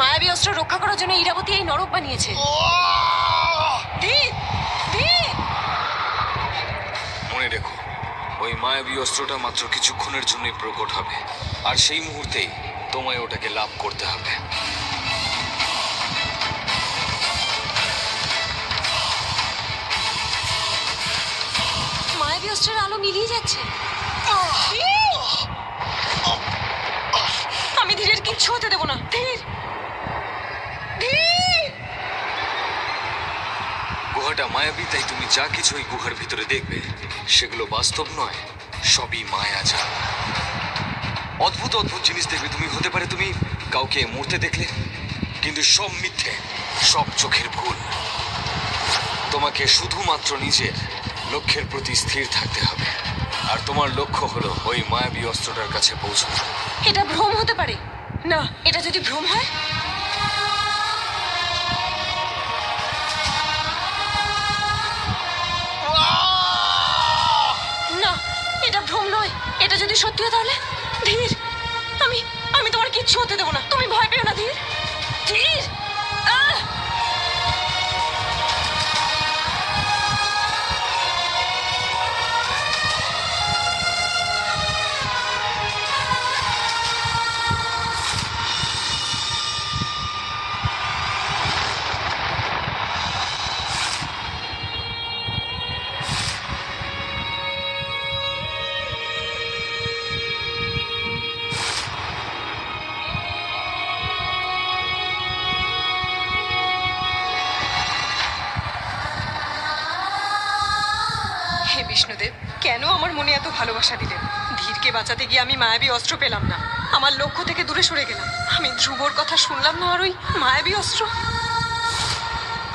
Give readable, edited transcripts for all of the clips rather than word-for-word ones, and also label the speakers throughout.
Speaker 1: মায়াবী অস্ত্র রক্ষা করার জন্য ইরাবতী এই নরক বানিয়েছে। ধীর, ধীর।
Speaker 2: মনে রেখো, ওই মায়াবী অস্ত্রটা মাত্র কিছুক্ষণের জন্যই প্রকট হবে, আর সেই মুহূর্তেই তোমায় ওটাকে লাভ করতে হবে।
Speaker 1: মায়াবী অস্ত্রের আলো মিলিয়ে যাচ্ছে। আমি ধীরের কিচ্ছু হতে দেবো না। ধীর, ধীর।
Speaker 2: গুহাটা মায়াবী, তাই তুমি যা কিছু ওই গুহার ভিতরে দেখবে সেগুলো বাস্তব নয়, সবই মায়াজাল। অদ্ভুত অদ্ভুত জিনিস দেখবে তুমি। হতে পারে তুমি কাউকে মরতে দেখলে, কিন্তু সব মিথ্যে, সব চোখের ভুল। তোমাকে শুধুমাত্র নিজের লক্ষ্যের প্রতি স্থির থাকতে হবে, আর তোমার লক্ষ্য হলো ওই মায়াবী অস্ত্রটার কাছে পৌঁছানো।
Speaker 1: এটা ভ্রম হতে পারে না। এটা যদি ভ্রম হয়, না, এটা ভ্রম নয়। এটা যদি সত্যি হয় তাহলে ধীর, আমি আমি তোমার কিচ্ছু হতে দেবো না। তুমি ভয় পেও না ধীর, ধীর। হে বিষ্ণুদেব, কেন আমার মনে এত ভালোবাসা দিলেন? ধীরকে বাঁচাতে গিয়ে আমি মায়াবী অস্ত্র পেলাম না, আমার লক্ষ্য থেকে দূরে সরে গেলাম। আমি ধ্রুবর কথা শুনলাম না, আর ওই মায়াবী অস্ত্র।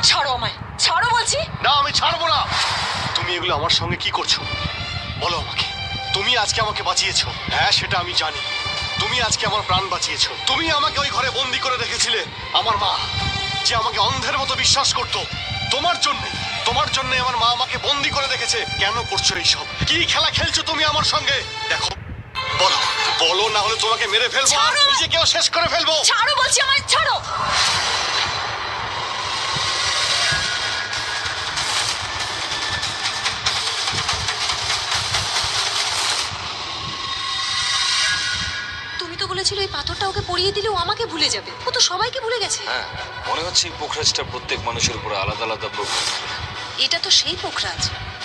Speaker 1: ছাড়ো আমায়, ছাড়ো বলছি।
Speaker 3: না, আমি ছাড়বো না। তুমি এগুলো আমার সঙ্গে কি করছো বলো আমাকে। তুমি আজকে আমাকে বাঁচিয়েছো, হ্যাঁ সেটা আমি জানি। তুমি আজকে আমার প্রাণ বাঁচিয়েছো। তুমি আমাকে ওই ঘরে বন্দি করে রেখেছিলে। আমার মা, যে আমাকে অন্ধের মতো বিশ্বাস করতো, তোমার জন্য আমার মা আমাকে বন্দি করে রেখেছে। কেন করছো এইসব? কি খেলা খেলছো তুমি আমার সঙ্গে? দেখো, বলো বলো, না হলে তোমাকে মেরে ফেলবো, আর
Speaker 1: ছাড়ো।
Speaker 3: নিজেকেও শেষ করে ফেলবো।
Speaker 1: ছাড়ো বলছি, আমায় ছাড়ো। তুমি তো বলেছিলে ওই পাথরটা ওকে পরিয়ে দিলে ও আমাকে ভুলে যাবে। ও তো সবাইকে ভুলে গেছে।
Speaker 2: হ্যাঁ, মনে হচ্ছে এই পোখরাজটা প্রত্যেক মানুষের উপর আলাদা আলাদা প্রভাব।
Speaker 1: এটা তো সেই পোখরাজ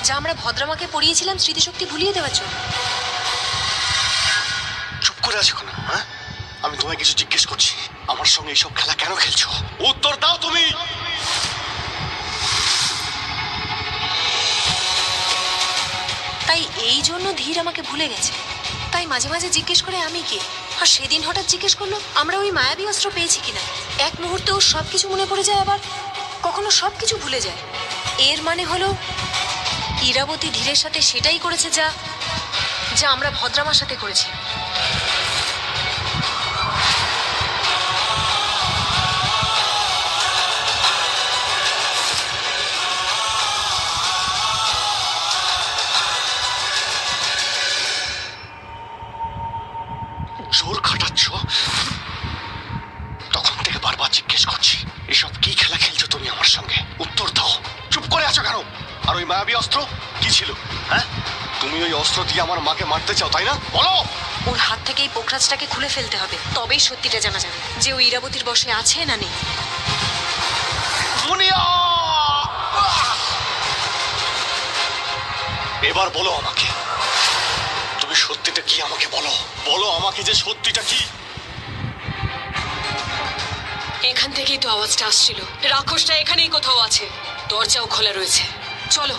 Speaker 1: যা আমরা ভদ্রামাকে পড়িয়েছিলাম স্মৃতিশক্তি ভুলিয়ে দেওয়ার জন্য।
Speaker 3: চুপ করে আছো কেন? হ্যাঁ, আমি তোমায় কিছু জিজ্ঞেস করছি। আমার সঙ্গে এইসব খেলা কেন খেলছো? উত্তর দাও তুমি।
Speaker 1: তাই এই জন্য ধীর আমাকে ভুলে গেছে। তাই মাঝে মাঝে জিজ্ঞেস করে আমি কে। আর সেদিন হঠাৎ জিজ্ঞেস করলো আমরা ওই মায়াবী অস্ত্র পেয়েছি কিনা। এক মুহূর্তে ওর সবকিছু মনে পড়ে যায়, আবার কখনো সবকিছু ভুলে যায়। এর মানে হলো ইরাবতী ধীরের সাথে সেটাই করেছে যা যা আমরা ভদ্রামার সাথে করেছি।
Speaker 3: জোর খাটাচ্ছ? তখন থেকে বারবার জিজ্ঞেস করছি, এসব কি খেলা খেলছো তুমি আমার সঙ্গে? উত্তর দাও। চুপ করে আছো কেন? আর ওই মায়াবী অস্ত্র কি ছিল? হ্যাঁ, তুমি ওই অস্ত্র দিয়ে আমার মাকে মারতে চাও, তাই না? বলো।
Speaker 1: ওর হাত থেকে এই পোখরাজটাকে খুলে ফেলতে হবে, তবেই সত্যিটা জানা যাবে যে ও ইরাবতীর বশে আছে না নেই।
Speaker 3: মুনিয়া! এবার বলো আমাকে, তুমি সত্যিটা কি আমাকে বলো। বলো আমাকে যে সত্যিটা কি।
Speaker 1: এখান থেকেই তো আওয়াজটা আসছিল। রাক্ষসটা এখানেই কোথাও আছে। দরজাও খোলা রয়েছে, চলো।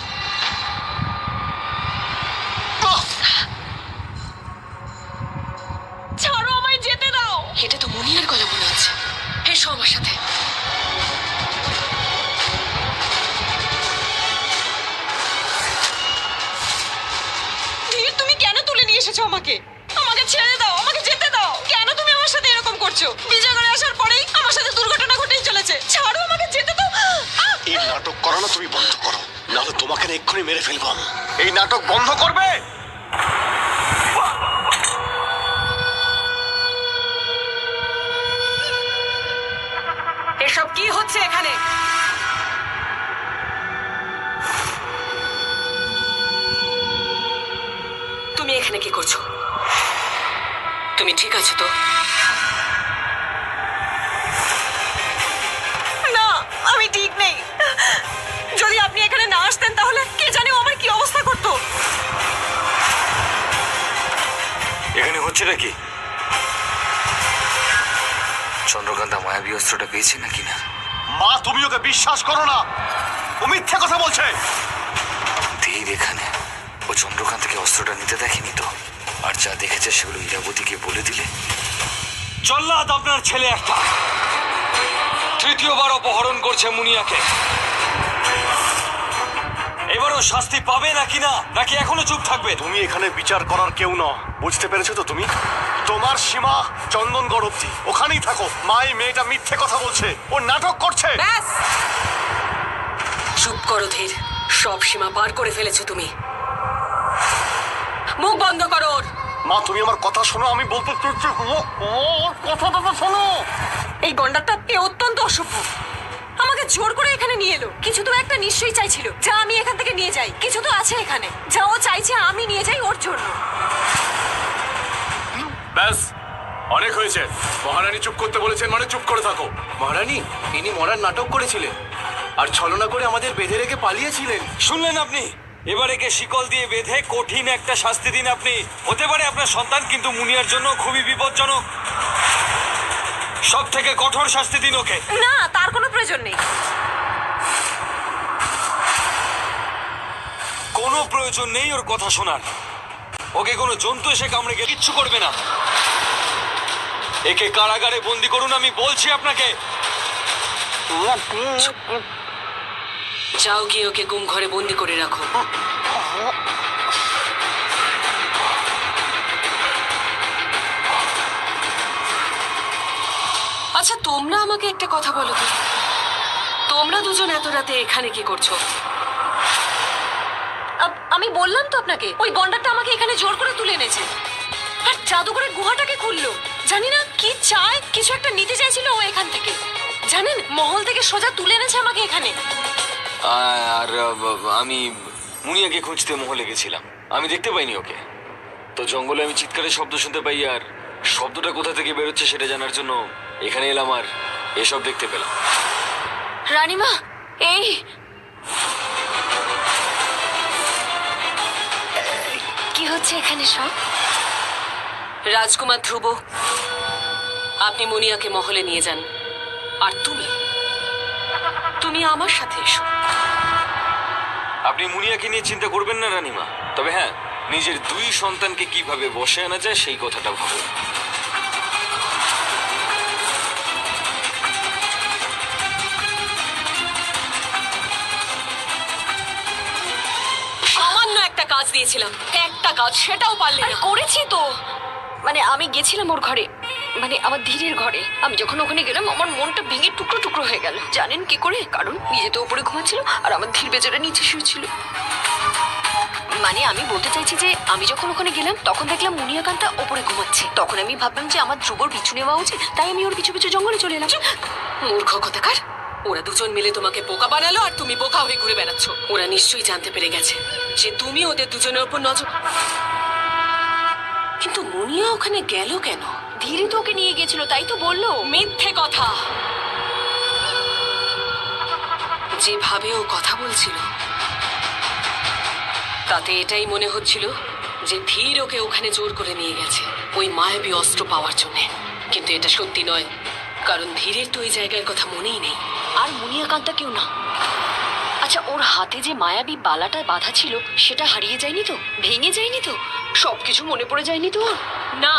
Speaker 1: ছাড়ো আমায়, যেতে দাও। এটা তো মুনিয়ার গলা মনে আছে। এসো আমার সাথে। ধীর, তুমি কেন তুলে নিয়ে এসেছো আমাকে? আমাকে ছেড়ে দাও, আমাকে যেতে দাও। কেন তুমি আমার সাথে এরকম করছো? বিজয়গড়ে আসার পরেই আমার সাথে দুর্ঘটনা ঘটেই চলেছে। ছাড়ো, আমাকে যেতে দাও।
Speaker 3: এই নাটক করানো তুমি বন্ধ করো, নাহলে তোমাকে না এক্ষুনি মেরে ফেলবো আমি। এই নাটক বন্ধ করবে।
Speaker 4: কি হচ্ছে এখানে? তুমি এখানে কি করছো? তুমি ঠিক আছো তো? না, আমি ঠিক নেই। যদি আপনি এখানে না আসতেন তাহলে কে জানে ও আমার কি অবস্থা করতো।
Speaker 2: এখানে হচ্ছে নাকি? চন্দ্রকান্তা মায়াবী অস্ত্রটা পেয়েছে নাকি না?
Speaker 3: মা, তুমি ওকে বিশ্বাস করো না, ও মিথ্যে কথা বলছে।
Speaker 2: ধীর এখানে, ও চন্দ্রকান্তকে অস্ত্রটা নিতে দেখেনি তো। আর যা দেখেছে সেগুলো ইরাবতীকে বলে দিলে। জল্লাদ আপনার ছেলে একটা, তৃতীয়বার অপহরণ করছে মুনিয়াকে। এবারও শাস্তি পাবে নাকি না, নাকি এখনো চুপ থাকবে?
Speaker 3: তুমি এখানে বিচার করার কেউ নও, বুঝতে পেরেছো তো তুমি? তোমার সীমা চন্দনগড় অব্দি, ওখানেই থাকো। মা, এই মেয়েটা মিথ্যে কথা বলছে, ও নাটক করছে।
Speaker 4: ব্যাস, চুপ করো ধীর। সব সীমা পার করে ফেলেছো তুমি। মুখ বন্ধ করো ওর।
Speaker 3: মা, তুমি আমার কথা শোনো, আমি বলতে চাইছি, ওর কথাটা তো শোনো।
Speaker 4: এই গন্ডারটা অত্যন্ত অসভ্য। আমাকে জোর করে এখানে নিয়ে এলো। কিছু তো একটা নিশ্চয়ই চাইছিল যা আমি এখান থেকে নিয়ে যাই। কিছু তো আছে এখানে যা ও চাইছে আমি নিয়ে যাই ওর জন্য।
Speaker 5: ব্যাস, অনেক হয়েছে। মহারানী চুপ করতে বলেছেন মানে চুপ করে থাকো।
Speaker 6: মহারানী, ইনি মরার নাটক করেছিলেন আর ছলনা করে আমাদের বেঁধে রেখে পালিয়েছিলেন।
Speaker 2: শুনলেন আপনি? এবার একে শিকল দিয়ে বেঁধে কঠিন একটা শাস্তি দিন আপনি। হতে পারে আপনার সন্তান, কিন্তু মুনিয়ার জন্য খুবই বিপজ্জনক। সব থেকে কঠোর শাস্তি দিন ওকে।
Speaker 4: না, তার কোনো প্রয়োজন নেই।
Speaker 2: কোনো প্রয়োজন নেই ওর কথা শোনার। ওকে কোনো জন্তু এসে কামড়ে গিয়ে কিচ্ছু করবে না। একে কারাগারে বন্দি করুন, আমি বলছি আপনাকে।
Speaker 4: যাও গিয়ে ওকে গুম ঘরে বন্দি করে রাখো। আচ্ছা, তোমরা আমাকে একটা কথা বলো তো, তোমরা দুজন এত রাতে এখানে কি করছো? আমি বললাম তো আপনাকে, ওই গন্ডারটা আমাকে এখানে জোর করে তুলে এনেছে আর জাদু করে গুহাটাকে খুললো। জানি না কি চায়, কিছু একটা নিতে চাইছিল ও এখান থেকে। জানেন, মহল থেকে সোজা তুলে এনেছে আমাকে এখানে।
Speaker 2: আর আমি মুনিয়াকে খুঁজতে মহলে গেছিলাম, আমি দেখতে পাইনি ওকে। তো জঙ্গলে আমি চিৎকারের শব্দ শুনতে পাই, আর শব্দটা কোথা থেকে বেরোচ্ছে সেটা জানার জন্য এখানে এলাম, আর এসব দেখতে পেলাম।
Speaker 1: রানীমা, এই কি হচ্ছে এখানে সব?
Speaker 4: রাজকুমার ধ্রুব, আপনি মুনিয়াকে মহলে নিয়ে যান। আর তুমি আমার সাথে এসো।
Speaker 2: আপনি মুনিয়াকে নিয়ে চিন্তা করবেন না রানীমা, তবে হ্যাঁ, নিজের দুই সন্তানকে কিভাবে বশে আনা যায় সেই কথাটা ভাবুন।
Speaker 4: সামান্য একটা কাজ দিয়েছিলাম, একটা কাজ, সেটাও পারলে না।
Speaker 1: করেছি তো, মানে আমি গেছিলাম ওর ঘরে, মানে আমার ধীরের ঘরে। আমি যখন ওখানে গেলাম আমার মনটা ভেঙে টুকরো টুকরো হয়ে গেল। জানেন কি করে? কারণ নিজে তো ওপরে ঘুমাচ্ছিল আর আমার ধীর বেচারা নিচে শুয়েছিল। মানে আমি বলতে চাইছি যে আমি যখন ওখানে গেলাম তখন দেখলাম মুনিয়াকান্তা ওপরে ঘুমাচ্ছে। তখন আমি ভাবলাম যে আমার ধ্রুবর পিছু নেওয়া উচিত, তাই আমি ওর পিছু পিছু জঙ্গলে চলে এলাম।
Speaker 4: মূর্খ কথাকার, ওরা দুজন মিলে তোমাকে বোকা বানালো আর তুমি বোকা হয়ে ঘুরে বেড়াচ্ছ। ওরা নিশ্চয়ই জানতে পেরে গেছে যে তুমি ওদের দুজনের উপর নজর। কিন্তু মুনিয়া ওখানে গেল কেন?
Speaker 1: ধীরে তো ওকে নিয়ে গেছিল, তাই তো বললো।
Speaker 4: মিথ্যে কথা। যেভাবে ও কথা বলছিল তাতে এটাই মনে হচ্ছিল যে ধীর ওকে ওখানে জোর করে নিয়ে গেছে ওই মায়াবী অস্ত্র পাওয়ার জন্য। কিন্তু এটা সত্যি নয়, কারণ ধীরের তো ওই জায়গার কথা মনেই নেই।
Speaker 1: আর মুনিয়াকান্তা কেউ না। আচ্ছা, ওর হাতে যে মায়াবী বালাটা বাঁধা ছিল সেটা হারিয়ে যায়নি তো? ভেঙে যায়নি তো? সবকিছু মনে পড়ে যায়নি তো?
Speaker 4: না,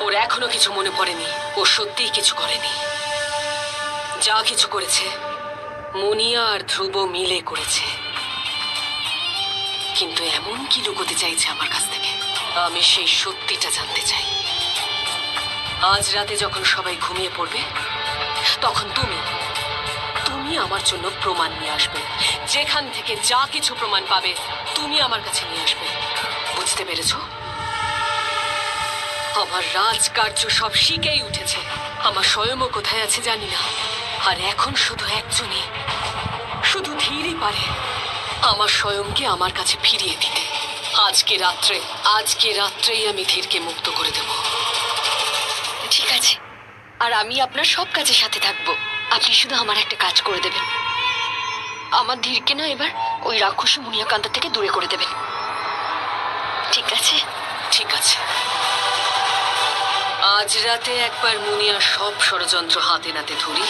Speaker 4: ওর এখনো কিছু মনে পড়েনি। ও সত্যিই কিছু করেনি। যা কিছু করেছে মুনিয়া আর ধ্রুব মিলে করেছে। কিন্তু এমন কি লুকোতে চাইছে আমার কাছ থেকে, আমি সেই সত্যিটা জানতে চাই। আজ রাতে যখন সবাই ঘুমিয়ে পড়বে তখন তুমি আমার জন্য প্রমাণ নিয়ে আসবে। যেখান থেকে যা কিছু প্রমাণ পাবে তুমি আমার কাছে নিয়ে আসবে। বুঝতে পেরেছো? আমার রাজকার্য সব শিখেই উঠেছে। আমার স্বয়ংও কোথায় আছে জানি না, আর এখন শুধু একজনই, শুধু ধীরই পারে আমার স্বয়ংকে আমার কাছে ফিরিয়ে দিতে। আজকে রাত্রেই আমি ধীরকে মুক্ত করে দেব।
Speaker 7: ঠিক আছে, আর আমি আপনার সব কাজের সাথে থাকবো। আপনি শুধু আমার একটা কাজ করে দেবেন, আমার ধীরকে না এবার ওই রাক্ষসী মুনিয়াকান্তা থেকে দূরে করে দেবেন। ঠিক আছে?
Speaker 4: ঠিক আছে, আজ রাতে একবার মুনিয়ার সব ষড়যন্ত্র হাতে নাতে ধরি,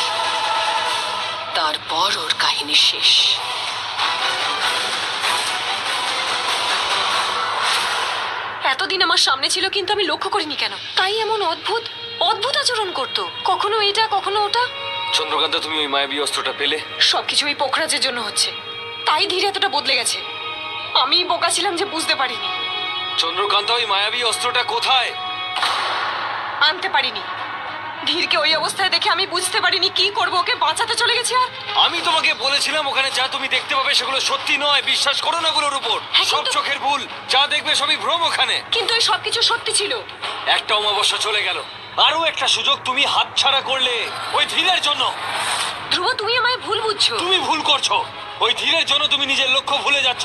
Speaker 4: তারপর ওর কাহিনী শেষ।
Speaker 1: এতদিন আমার সামনে ছিল কিন্তু আমি লক্ষ্য করিনি কেন? তাই এমন অদ্ভুত অদ্ভুত আচরণ করতো, কখনো এটা কখনো ওটা।
Speaker 2: চন্দ্রকান্তা, তুমি ওই মায়াবী অস্ত্রটা পেলে?
Speaker 1: সবকিছু ওই পোখরাজের জন্য হচ্ছে, তাই ধীরে এতটা বদলে গেছে। আমি বোকা ছিলাম যে বুঝতে পারিনি।
Speaker 2: চন্দ্রকান্তা, ওই মায়াবী অস্ত্রটা কোথায়?
Speaker 1: আনতে পারিনি। ধীরকে ওই অবস্থায় দেখে আমি বুঝতে পারিনি কি করব, ওকে বাঁচাতে চলে গেছি। আর
Speaker 2: আমি তোমাকে বলেছিলাম ওখানে যা তুমি দেখতে পাবে সেগুলো সত্যি নয়, বিশ্বাস করো না ওগুলোর উপর।
Speaker 1: হ্যাঁ,
Speaker 2: সব
Speaker 1: কিন্তু-
Speaker 2: চোখের ভুল, যা দেখবে সবই ভ্রম ওখানে।
Speaker 1: কিন্তু এই সবকিছু সত্যি ছিল।
Speaker 2: একটা অমাবস্যা চলে গেল, আরো একটা সুযোগ তুমি হাতছাড়া করলে ওই ধীরের জন্য।
Speaker 1: ধ্রুব, তুমি আমায় ভুল বুঝছো।
Speaker 2: তুমি ভুল করছো, ওই ধীরের জন্য তুমি নিজের লক্ষ্য ভুলে যাচ্ছ।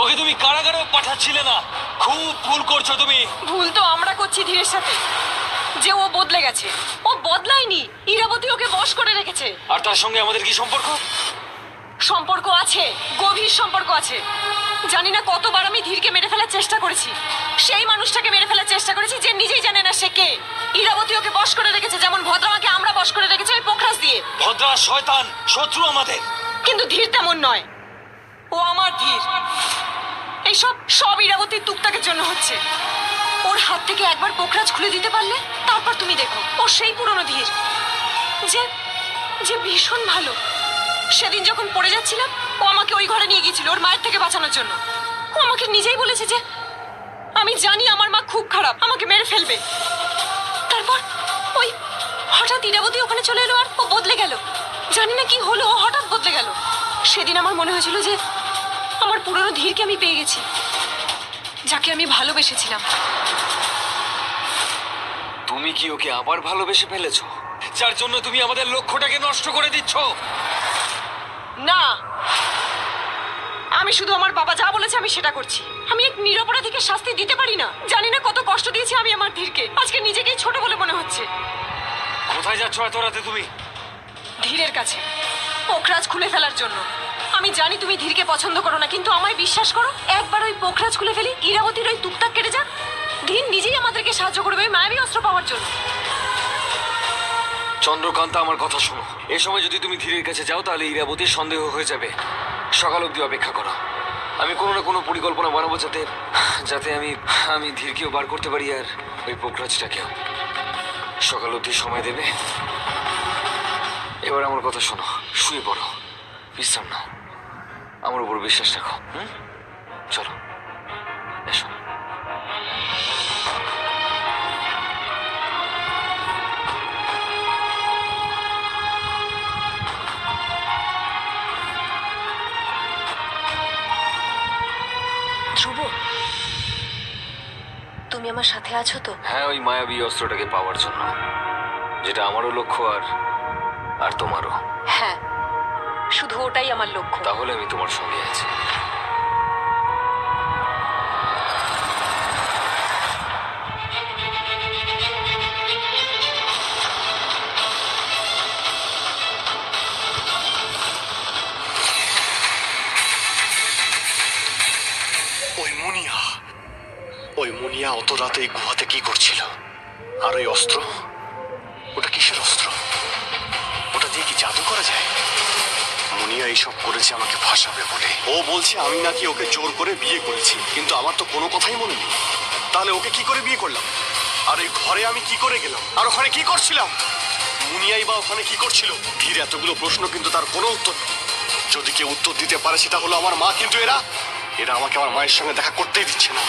Speaker 2: ওকে তুমি কারাগারেও পাঠাচ্ছিলে না, খুব ভুল করছো তুমি।
Speaker 1: ভুল তো আমরা করছি ধীরের সাথে, যে ও বদলে গেছে। ও বদলায়নি, ইরাবতী ওকে বশ করে রেখেছে।
Speaker 2: আর তার সঙ্গে আমাদের কি সম্পর্ক?
Speaker 1: সম্পর্ক আছে, গভীর সম্পর্ক আছে। জানি না কতবার আমি ধীরকে মেরে ফেলার চেষ্টা করেছি, সেই মানুষটাকে মেরে ফেলার চেষ্টা করেছি যে নিজেই জানে না সে কে। ইরাবতী ওকে বশ করে রেখেছে, যেমন ভদ্রামাকে আমরা বশ করে রেখেছি ওই পোখরাজ দিয়ে।
Speaker 2: ভদ্রা শয়তান, শত্রু আমাদের।
Speaker 1: কিন্তু ধীর তেমন নয়, ও আমার ধীর। এইসব সব ইরাবতীর টুকটাকের জন্য হচ্ছে। ওর হাত থেকে একবার পোখরাজ খুলে দিতে পারলে তারপর তুমি দেখো, ও সেই পুরনো ধীর যে যে ভীষণ ভালো। সেদিন যখন পড়ে যাচ্ছিলাম ও আমাকে ওই ঘরে নিয়ে গিয়েছিল ওর মায়ের থেকে বাঁচানোর জন্য। ও আমাকে নিজেই বলেছে যে আমি জানি আমার মা খুব খারাপ, আমাকে মেরে ফেলবে। তারপর ওই হঠাৎ ইরাবতী ওখানে চলে এলো আর ও বদলে গেল। জানি না কি হলো, ও হঠাৎ বদলে গেল। সেদিন আমার মনে হয়েছিল যে আমার পুরনো ধীরকে আমি পেয়ে গেছি, যাকে আমি ভালোবেসেছিলাম।
Speaker 2: তুমি কি ওকে আবার ভালোবেসে ফেলেছো, যার জন্য তুমি আমাদের লক্ষ্যটাকে নষ্ট করে দিচ্ছ?
Speaker 1: না, আমি শুধু আমার বাবা যা বলেছে আমি সেটা করছি। আমি এক নিরপরাধীকে শাস্তি দিতে পারি না। জানি না কত কষ্ট দিয়েছি আমি আমার ধীরকে, আজকে নিজেকেই ছোট বলে মনে হচ্ছে।
Speaker 2: কোথায় যাচ্ছ এত রাতে তুমি?
Speaker 1: ধীরের কাছে, পোখরাজ খুলে ফেলার জন্য। আমি জানি তুমি ধীরকে পছন্দ করো না, কিন্তু আমায় বিশ্বাস করো, একবার ওই পোখরাজ খুলে ফেলি, ইরাবতীর ওই টুকটাক কেটে যাক, ধীর নিজেই আমাদেরকে সাহায্য করবে ওই মায়াবী অস্ত্র পাওয়ার জন্য।
Speaker 2: চন্দ্রকান্তা, আমার কথা শোনো। এ সময় যদি তুমি ধীরের কাছে যাও তাহলে ইরাবতীর সন্দেহ হয়ে যাবে। সকাল অবধি অপেক্ষা করো, আমি কোনো না কোনো পরিকল্পনা বানাবো যাতে যাতে আমি ধীরকেও বার করতে পারি আর ওই পোখরাজটাকেও। সকাল অবধি সময় দেবে। এবার আমার কথা শোনো, শুয়ে পড়ো, বিশ্রাম নাও, আমার উপর বিশ্বাস রাখো। চলো, এসো।
Speaker 1: ধ্রুব, তুমি আমার সাথে আছো তো?
Speaker 2: হ্যাঁ, ওই মায়াবী অস্ত্রটাকে পাওয়ার জন্য, যেটা আমারও লক্ষ্য আর তোমারও।
Speaker 1: হ্যাঁ, শুধু ওটাই আমার লক্ষ্য।
Speaker 2: তাহলে আমি তোমার সঙ্গে আছি।
Speaker 3: ওই মুনিয়া অত রাতে এই গুহাতে কি করছিল? আর ওই অস্ত্র, ওটা কিসের অস্ত্র? ওটা দিয়ে কি জাদু করা যায়? মুনিয়া এইসব করেছে আমাকে ফাঁসাবে বলে। ও বলছে আমি নাকি ওকে জোর করে বিয়ে করেছি, কিন্তু আমার তো কোনো কথাই মনে নেই। তাহলে ওকে কি করে বিয়ে করলাম? আর ওই ঘরে আমি কি করে গেলাম? আর ওখানে কি করছিলাম? মুনিয়াই বা ওখানে কি করছিল? ধীর এতগুলো প্রশ্ন, কিন্তু তার কোনো উত্তর নেই। যদি কেউ উত্তর দিতে পারে সেটা হলো আমার মা, কিন্তু এরা আমাকে আমার মায়ের সঙ্গে দেখা করতেই দিচ্ছে না।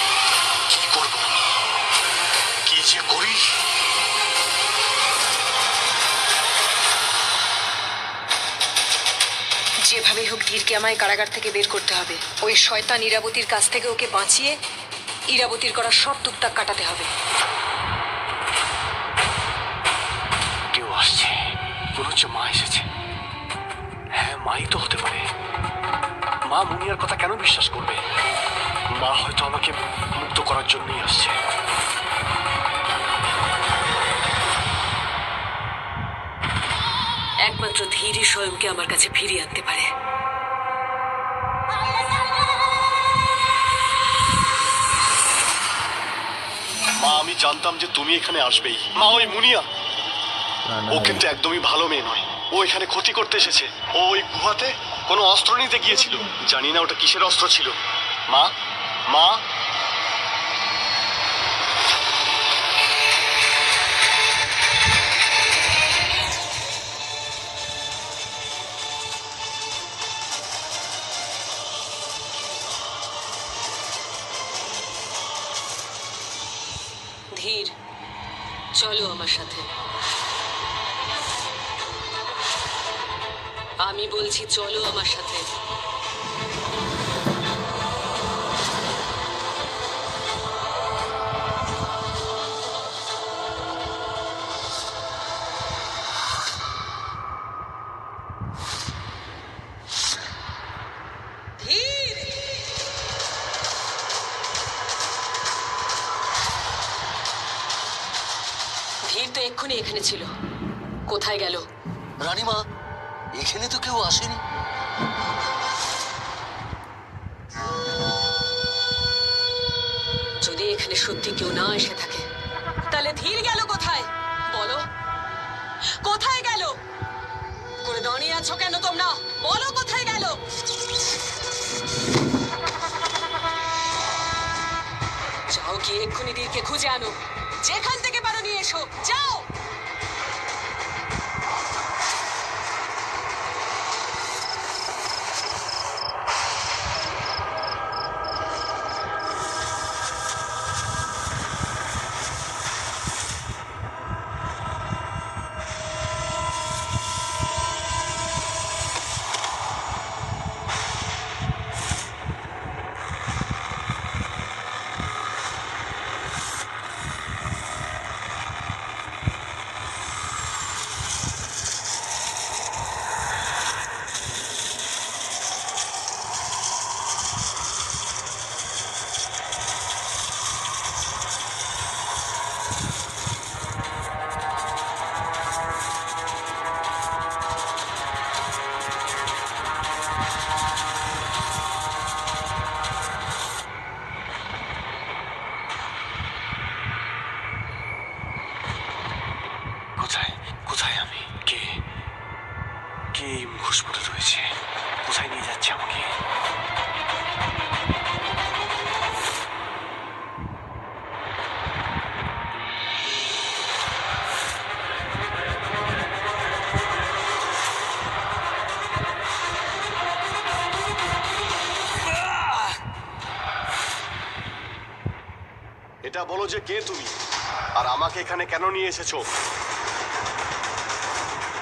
Speaker 3: কি করব, কি যে করি?
Speaker 1: যেভাবেই হোক ধীরকে আমায় কারাগার থেকে বের করতে হবে। ওই শয়তান ইরাবতীর কাছ থেকে ওকে বাঁচিয়ে ইরাবতীর করা সব টুকটাক কাটাতে হবে।
Speaker 3: কেউ আসছে, মনে হচ্ছে মা এসেছে। মাই তো হতে পারে। মা মুনিয়ার কথা কেন বিশ্বাস করবে? মা হয়তো আমাকে মুক্ত করার জন্যই আসছে।
Speaker 4: একমাত্র ধীরই স্বয়ংকে আমার কাছে ফিরিয়ে আনতে পারে।
Speaker 3: মা আমি জানতাম যে তুমি এখানে আসবেই। মা ওই মুনিয়া, ও কিন্তু একদমই ভালো মেয়ে নয়। ও এখানে ক্ষতি করতে এসেছে। ও ওই গুহাতে কোনো অস্ত্র নিতে গিয়েছিল। জানি না ওটা কিসের অস্ত্র ছিল। মা, মা,
Speaker 4: ধীর, চলো আমার সাথে। আমি বলছি চলো আমার সাথে। ধীর, ধীর তো এক্ষুনি এখানে ছিল, কোথায় গেল?
Speaker 8: রানীমা, এখানে তো কেউ আসেনি।
Speaker 4: যদি এখানে সত্যি কেউ না এসে থাকে, তাহলে ধীর গেল কোথায়? বলো, কোথায় গেল? করে দাঁড়িয়ে আছো কেন তোমরা? বলো কোথায় গেল? যাও কি এক্ষুনি ধীরকে খুঁজে আনো। যেখান থেকে পারো নিয়ে এসো, যাও।
Speaker 3: কোথায়, কোথায় আমি? কে, কে এই মুখোশ পরে রয়েছে? কোথায় নিয়ে যাচ্ছে আমাকে? এটা বলো যে কে তুমি, আর আমাকে এখানে কেন নিয়ে এসেছো?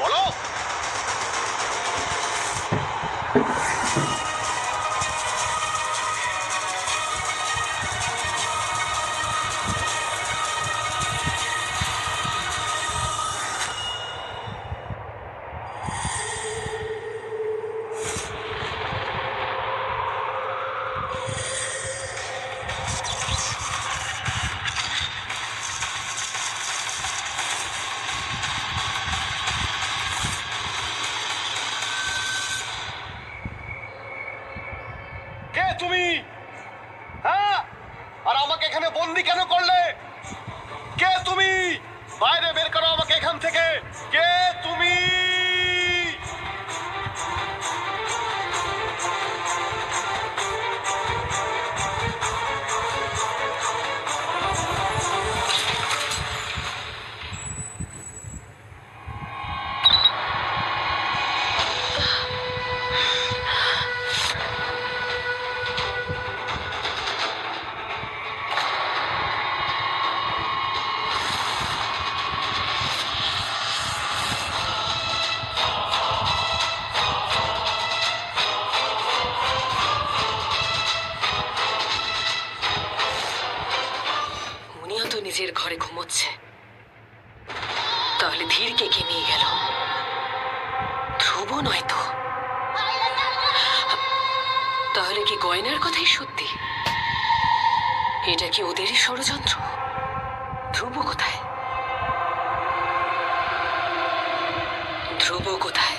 Speaker 3: বলো। কে তুমি? হ্যাঁ, আর আমাকে এখানে বন্দি কেন করলে? কে তুমি? বাইরে বের করো আমাকে এখান থেকে। কে তুমি?
Speaker 4: মুনিয়া তো নিজের ঘরে ঘুমোচ্ছে, তাহলে ধীরকে কে নিয়ে গেল? ধ্রুব নয় তো? তাহলে কি গয়নার কথাই সত্যি? এটা কি ওদেরই ষড়যন্ত্র? ধ্রুব কোথায়? ধ্রুব কোথায়?